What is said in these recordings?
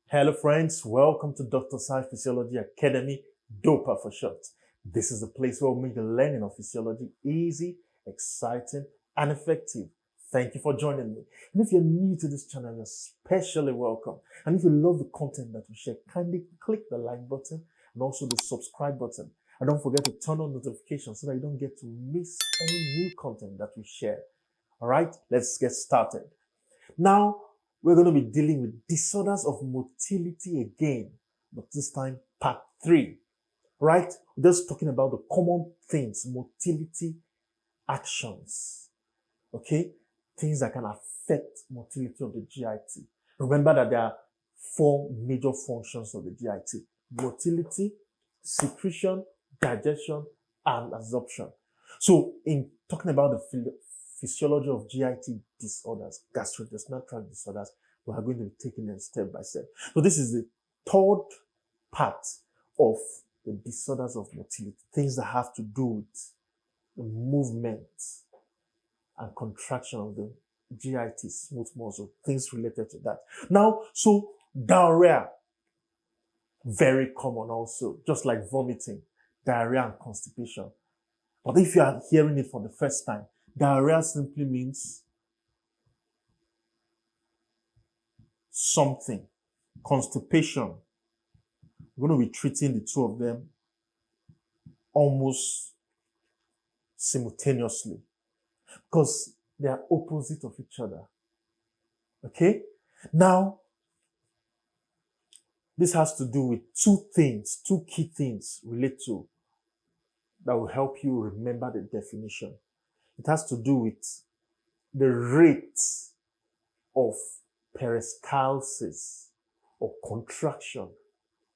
Hello friends, welcome to Dr. Ossai Physiology Academy, DOPA for short. This is the place where we make the learning of physiology easy, exciting, and effective. Thank you for joining me. And if you're new to this channel, you're especially welcome. And if you love the content that we share, kindly click the like button and also the subscribe button. And don't forget to turn on notifications so that you don't get to miss any new content that we share. All right, let's get started. Now, we're going to be dealing with disorders of motility again, but this time part 3, right? We're just talking about the common things, motility actions, okay? Things that can affect motility of the GIT. Remember that there are 4 major functions of the GIT: motility, secretion, digestion, and absorption. So in talking about the physiology of GIT disorders, gastrointestinal tract disorders, we are going to be taking them step by step. So this is the 3rd part of the disorders of motility, things that have to do with the movement and contraction of the GIT, smooth muscle, things related to that. Now, so diarrhea, very common also, just like vomiting, diarrhea and constipation. But if you are hearing it for the first time, diarrhea simply means something. Constipation, we're going to be treating the 2 of them almost simultaneously because they are opposite of each other. Okay? Now, this has to do with 2 things, 2 key things relate to that will help you remember the definition. It has to do with the rate of peristalsis or contraction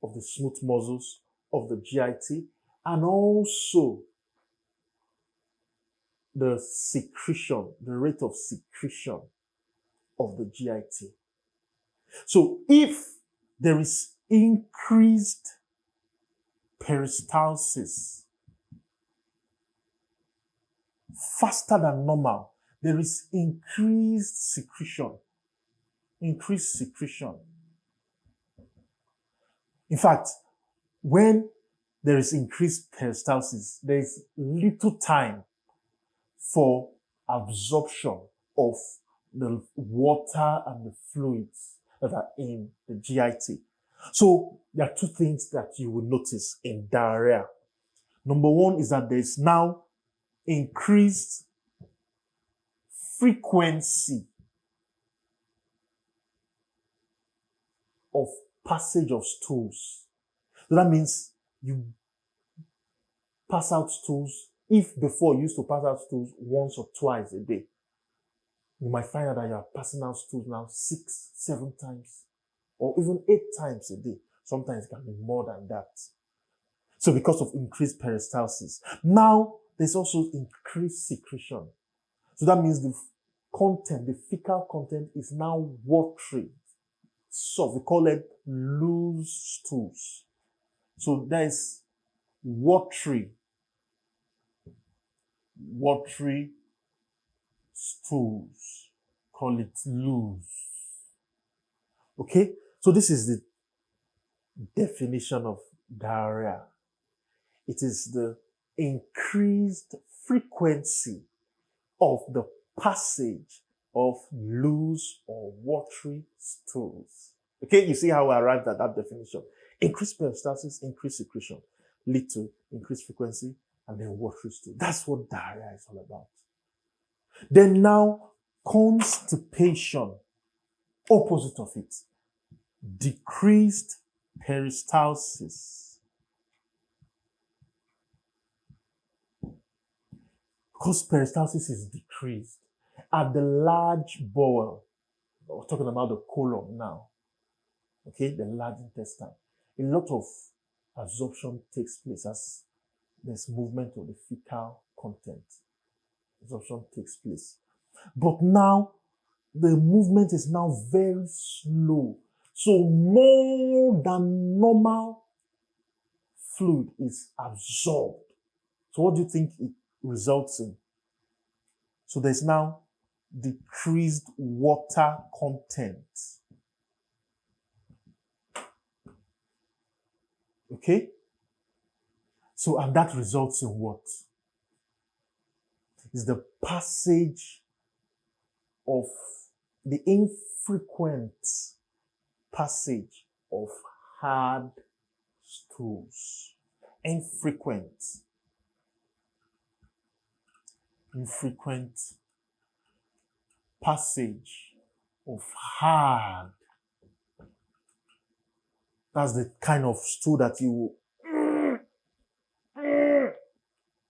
of the smooth muscles of the GIT, and also the secretion, the rate of secretion of the GIT. So if there is increased peristalsis faster than normal, there is increased secretion. Increased secretion. In fact, when there is increased peristalsis, there is little time for absorption of the water and the fluids that are in the GIT. So there are 2 things that you will notice in diarrhea. Number 1 is that there is now increased frequency of passage of stools. So that means you pass out stools. If before you used to pass out stools once or twice a day, you might find out that you are passing out stools now 6, 7 times, or even 8 times a day. Sometimes it can be more than that. So because of increased peristalsis. Now, there's also increased secretion. So that means the content, the fecal content is now watery. So we call it loose stools. So there is watery stools. Call it loose. Okay? So this is the definition of diarrhea. It is the increased frequency of the passage of loose or watery stools. Okay, you see how I arrived at that definition. Increased peristalsis, increased secretion lead to increased frequency and then watery stool. That's what diarrhea is all about. Then now, constipation, opposite of it, decreased peristalsis. Because peristalsis is decreased at the large bowel. We're talking about the colon now. Okay, the large intestine. A lot of absorption takes place as there's movement of the fecal content. Absorption takes place. But now, the movement is now very slow. So more than normal fluid is absorbed. So what do you think it results in? So there's now decreased water content. Okay? So, and that results in what? Is the passage of the infrequent passage of hard stools. Infrequent passage of hard. That's the kind of stool that you,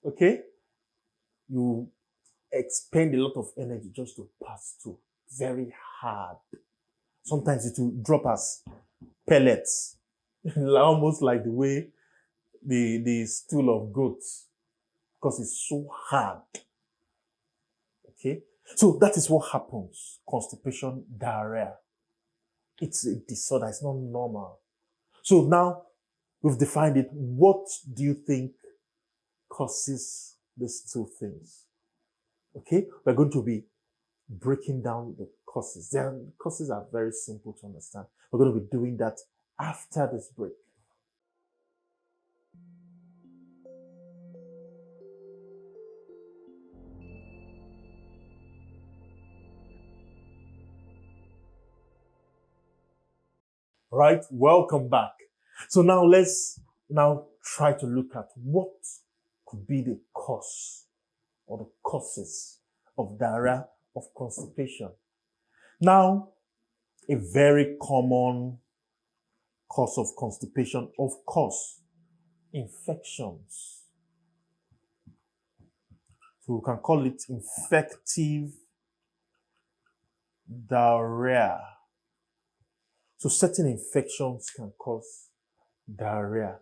okay? You expend a lot of energy just to pass through. Very hard. Sometimes it will drop as pellets. Almost like the way the stool of goats, because it's so hard. Okay? So that is what happens. Constipation, diarrhea. It's a disorder. It's not normal. So now we've defined it. What do you think causes these two things? Okay? We're going to be breaking down the causes. The causes are very simple to understand. We're going to be doing that after this break. Right? Welcome back. So now let's try to look at what could be the cause or the causes of diarrhea, of constipation. Now, a very common cause of constipation, of course, infections. So we can call it infective diarrhea. So certain infections can cause diarrhea.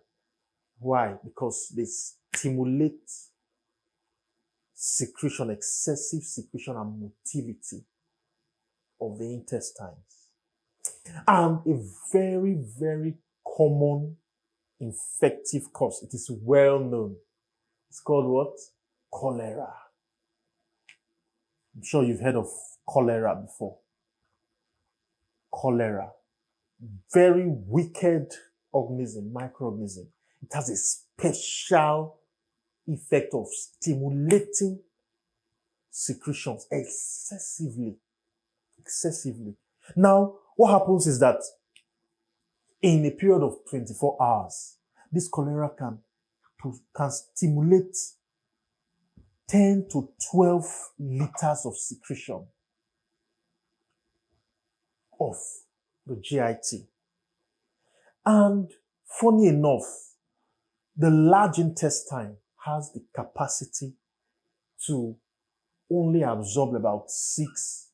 Why? Because they stimulate secretion, excessive secretion and motility of the intestines. And a very, very common infective cause. It is well known. It's called what? Cholera. I'm sure you've heard of cholera before. Cholera. Very wicked organism, microorganism. It has a special effect of stimulating secretions excessively. Now, what happens is that in a period of 24 hours, this cholera can stimulate 10 to 12 liters of secretion of the GIT. And funny enough, the large intestine has the capacity to only absorb about 6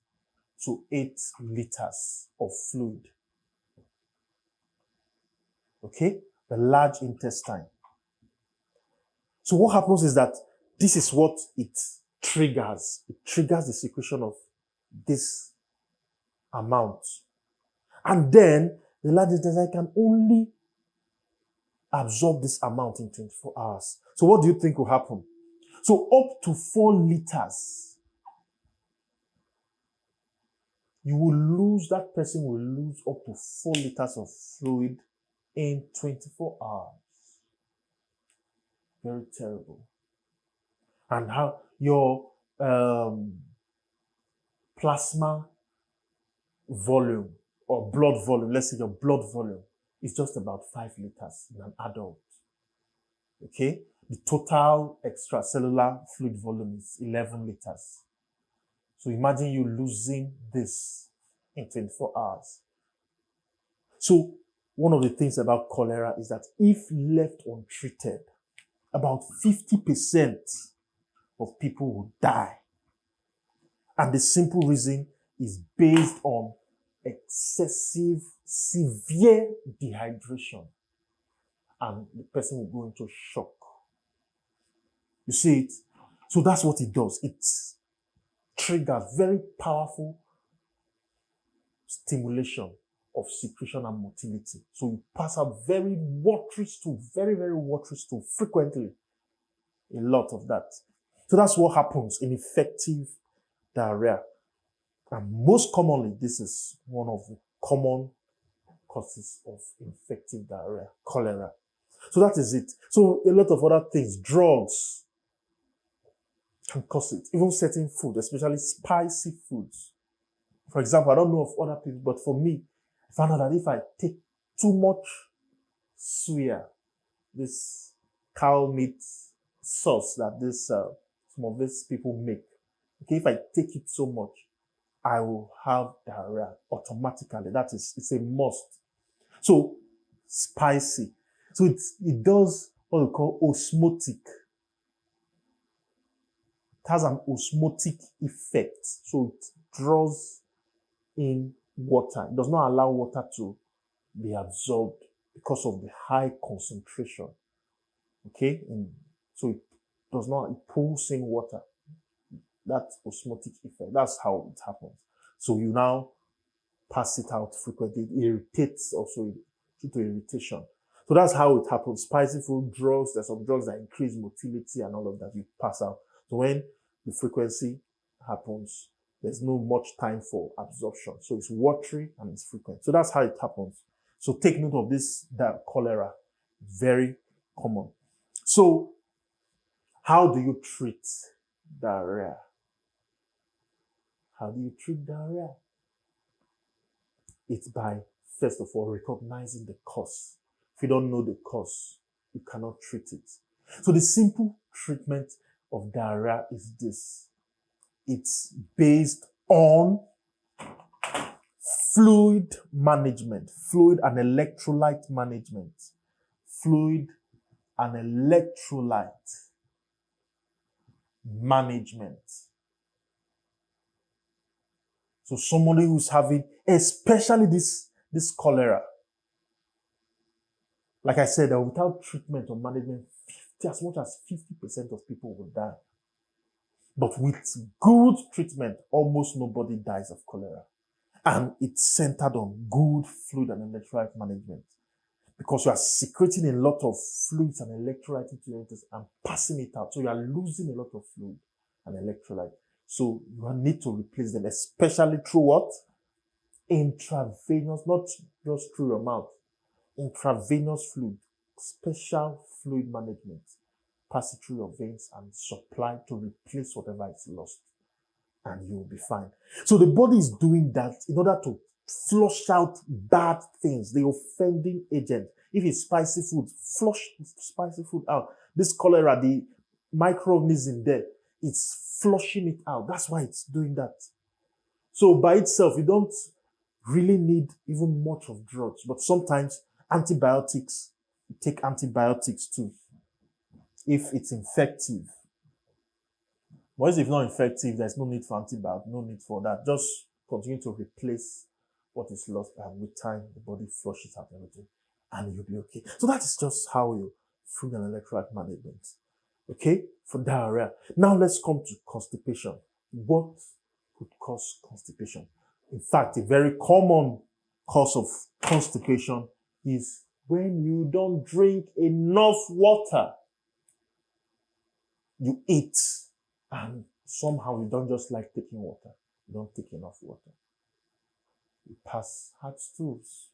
to 8 liters of fluid. Okay? The large intestine. So what happens is that this is what it triggers. It triggers the secretion of this amount. And then the large intestine can only absorb this amount in 24 hours. So what do you think will happen? So up to 4 liters, that person will lose up to 4 liters of fluid in 24 hours. Very terrible. And how your plasma volume or blood volume, let's say your blood volume is just about 5 liters in an adult. Okay? The total extracellular fluid volume is 11 liters. So imagine you losing this in 24 hours. So one of the things about cholera is that if left untreated, about 50% of people will die. And the simple reason is based on excessive, severe dehydration. And the person will go into shock. You see it? So that's what it does. It triggers very powerful stimulation of secretion and motility. So you pass out very watery stool, very, very watery stool, frequently. A lot of that. So that's what happens in effective diarrhea. And most commonly, this is one of the common causes of infective diarrhea, cholera. So that is it. So a lot of other things, drugs can cause it. Even certain food, especially spicy foods. For example, I don't know of other people, but for me, I found out that if I take too much suya, this cow meat sauce that some of these people make, okay, if I take it so much, I will have diarrhea automatically. It's a must. So, spicy. So it does what we call osmotic. It has an osmotic effect. So it draws in water. It does not allow water to be absorbed because of the high concentration. Okay? So it pulls in water. That osmotic effect. That's how it happens. So you now pass it out frequently. It irritates also due to irritation. So that's how it happens. Spicy food, drugs, there's some drugs that increase motility and all of that. You pass out. So when the frequency happens, there's no much time for absorption. So it's watery and it's frequent. So that's how it happens. So take note of this, that cholera. Very common. So how do you treat diarrhea? How do you treat diarrhea? It's by, first of all, recognizing the cause. If you don't know the cause, you cannot treat it. So the simple treatment of diarrhea is this. It's based on fluid management, fluid and electrolyte management, fluid and electrolyte management. So somebody who's having, especially this cholera, like I said, without treatment or management, as much as 50% of people will die. But with good treatment, almost nobody dies of cholera. And it's centered on good fluid and electrolyte management. Because you are secreting a lot of fluids and electrolyte into your intestine and passing it out. So you are losing a lot of fluid and electrolyte. So you need to replace them, especially through what? Intravenous, not just through your mouth. Intravenous fluid, special fluid management. Pass it through your veins and supply to replace whatever is lost. And you will be fine. So the body is doing that in order to flush out bad things, the offending agent. If it's spicy food, flush spicy food out. This cholera, the microorganism there, it's flushing it out. That's why it's doing that. So by itself, you don't really need even much of drugs. But sometimes antibiotics, you take antibiotics too. If it's infective. But if it's not infective, there's no need for antibiotics, no need for that. Just continue to replace what is lost, and with time, the body flushes out everything, and you'll be okay. So that is just how you fluid and electrolyte management. Okay? For diarrhea. Now let's come to constipation. What could cause constipation? In fact, a very common cause of constipation is when you don't drink enough water. You eat and somehow you don't just like taking water. You don't take enough water. You pass hard stools.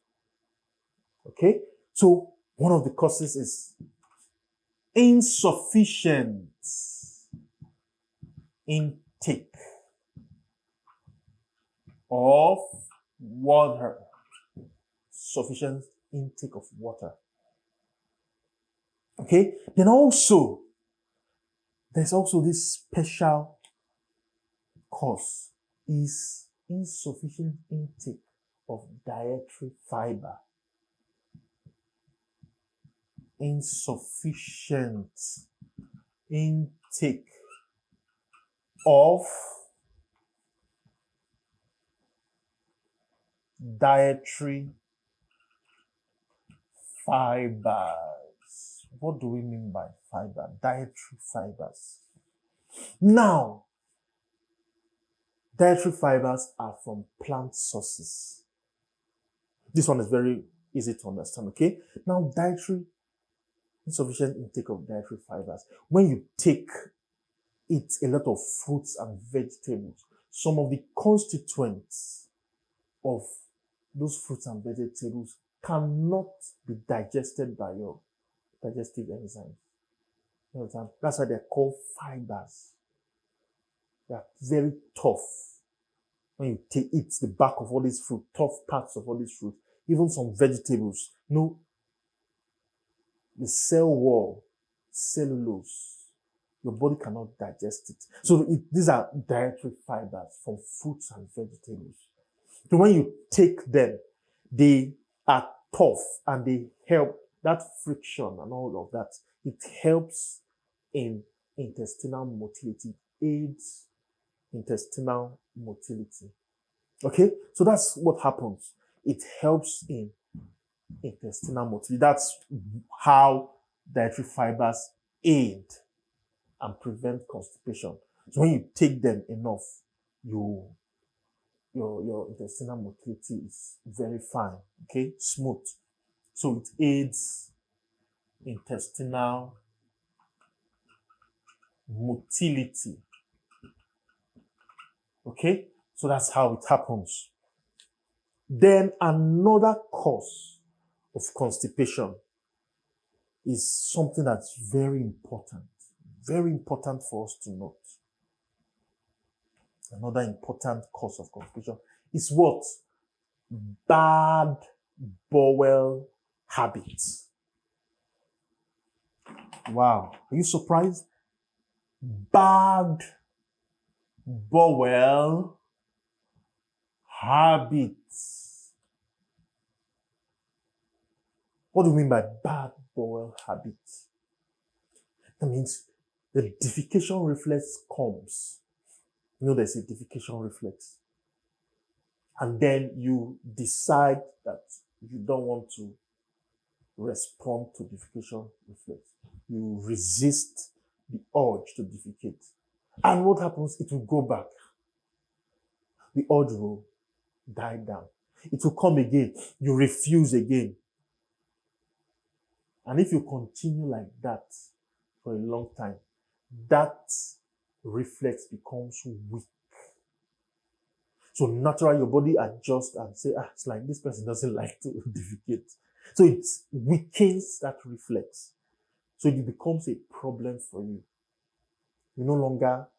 Okay? So one of the causes is insufficient intake of water. Sufficient intake of water. Okay? Then also, there's also this special cause is insufficient intake of dietary fiber. Insufficient intake of dietary fibers. What do we mean by fiber? Dietary fibers. Now, dietary fibers are from plant sources. This one is very easy to understand, okay? Now, insufficient intake of dietary fibers. When you eat a lot of fruits and vegetables, some of the constituents of those fruits and vegetables cannot be digested by your digestive enzymes. You understand? That's why they're called fibers. They're very tough. When you eat the back of all these fruit, tough parts of all these fruit, even some vegetables, the cell wall, cellulose, your body cannot digest it. So these are dietary fibers from fruits and vegetables. So when you take them, they are tough and they help that friction and all of that. It helps in intestinal motility, aids intestinal motility. Okay, so that's what happens. It helps in intestinal motility. That's how dietary fibers aid and prevent constipation. So when you take them enough, your intestinal motility is very fine, okay, smooth. So it aids intestinal motility. Okay, so that's how it happens. Then another cause of constipation is something that's very important for us to note. Another important cause of constipation is what? Bad bowel habits. Wow, are you surprised? Bad bowel habits. What do you mean by bad bowel habits? That means the defecation reflex comes. There's a defecation reflex. And then you decide that you don't want to respond to defecation reflex. You resist the urge to defecate. And what happens? It will go back. The urge will die down. It will come again. You refuse again. And if you continue like that for a long time, that reflex becomes weak. So naturally, your body adjusts and say, it's like this person doesn't like to defecate. So it weakens that reflex. So it becomes a problem for you. You no longer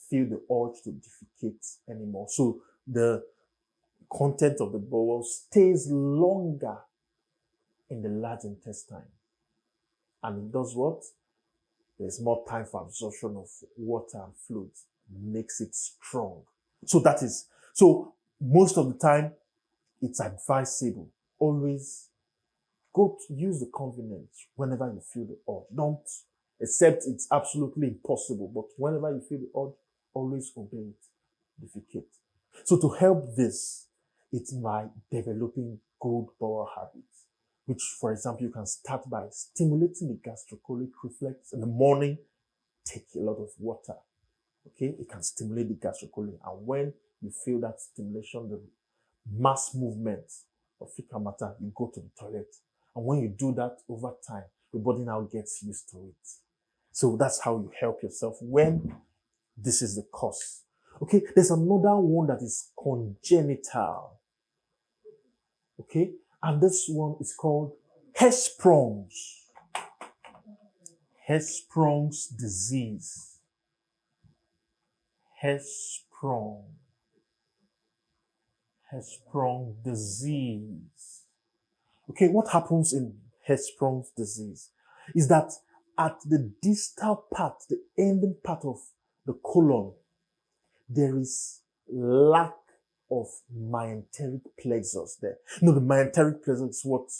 feel the urge to defecate anymore. So the content of the bowel stays longer in the large intestine. And it does what? There's more time for absorption of water and fluids. Makes it strong. So most of the time, it's advisable. Always use the convenience whenever you feel the urge. Don't, except it's absolutely impossible, but whenever you feel the urge, always obey it. Defecate. So to help this, it's by developing good bowel habits, which, for example, you can start by stimulating the gastrocolic reflex in the morning. Take a lot of water. Okay, it can stimulate the gastrocolic, and when you feel that stimulation, the mass movement of fecal matter, you go to the toilet. And when you do that over time, your body now gets used to it. So that's how you help yourself when this is the cause. Okay, there's another one that is congenital. Okay, and this one is called Hirschsprung's disease. Hirschsprung disease. Okay, what happens in Hirschsprung's disease is that at the distal part, the ending part of the colon, there is lack of mesenteric plexus there. The mesenteric plexus is what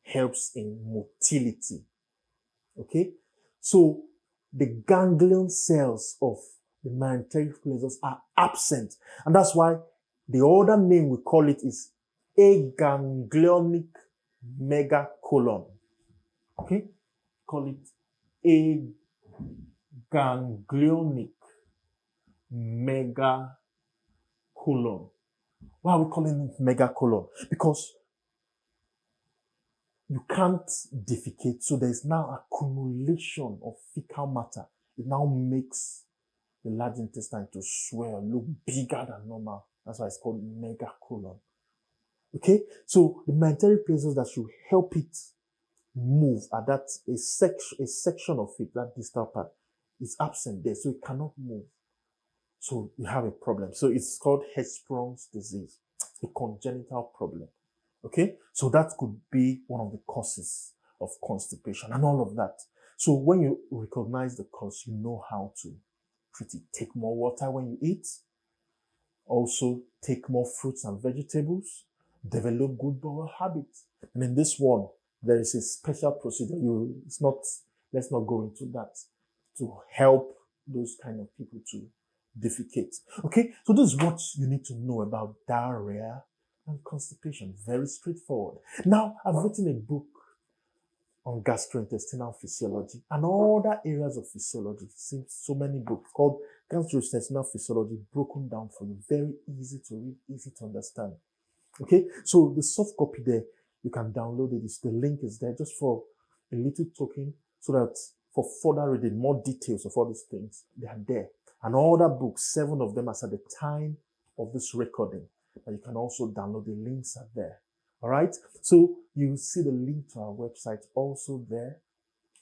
helps in motility. Okay? So the ganglion cells of the mesenteric plexus are absent. And that's why the other name we call it is aganglionic megacolon. Okay? Call it aganglionic megacolon. Why are we calling it megacolon? Because you can't defecate, so there's now accumulation of fecal matter. It now makes the large intestine to swell, look bigger than normal. That's why it's called megacolon. Okay, so the mesenteric plexus that should help it move at that a section of it, that distal part, is absent there, so it cannot move. So you have a problem. So it's called Hirschsprung's disease, a congenital problem. Okay, so that could be one of the causes of constipation and all of that. So when you recognize the cause, you know how to treat it. Take more water when you eat. Also, take more fruits and vegetables. Develop good bowel habits. And in this one, there is a special procedure. Let's not go into that, to help those kind of people to defecate. Okay, so this is what you need to know about diarrhea and constipation. Very straightforward. Now, I've written a book on gastrointestinal physiology and other areas of physiology. Since so many books called gastrointestinal physiology, broken down for you. Very easy to read, easy to understand. Okay, so the soft copy there, you can download it. The link is there just for a little token, so that for further reading, more details of all these things, they are there. And other books, 7 of them as at the time of this recording, and you can also download. The links are there. All right, so you see the link to our website also there,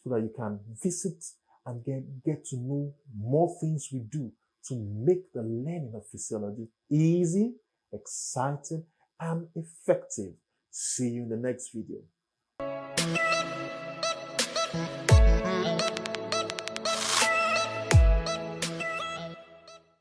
so that you can visit and get to know more things we do to make the learning of physiology easy, exciting, and effective. See you in the next video.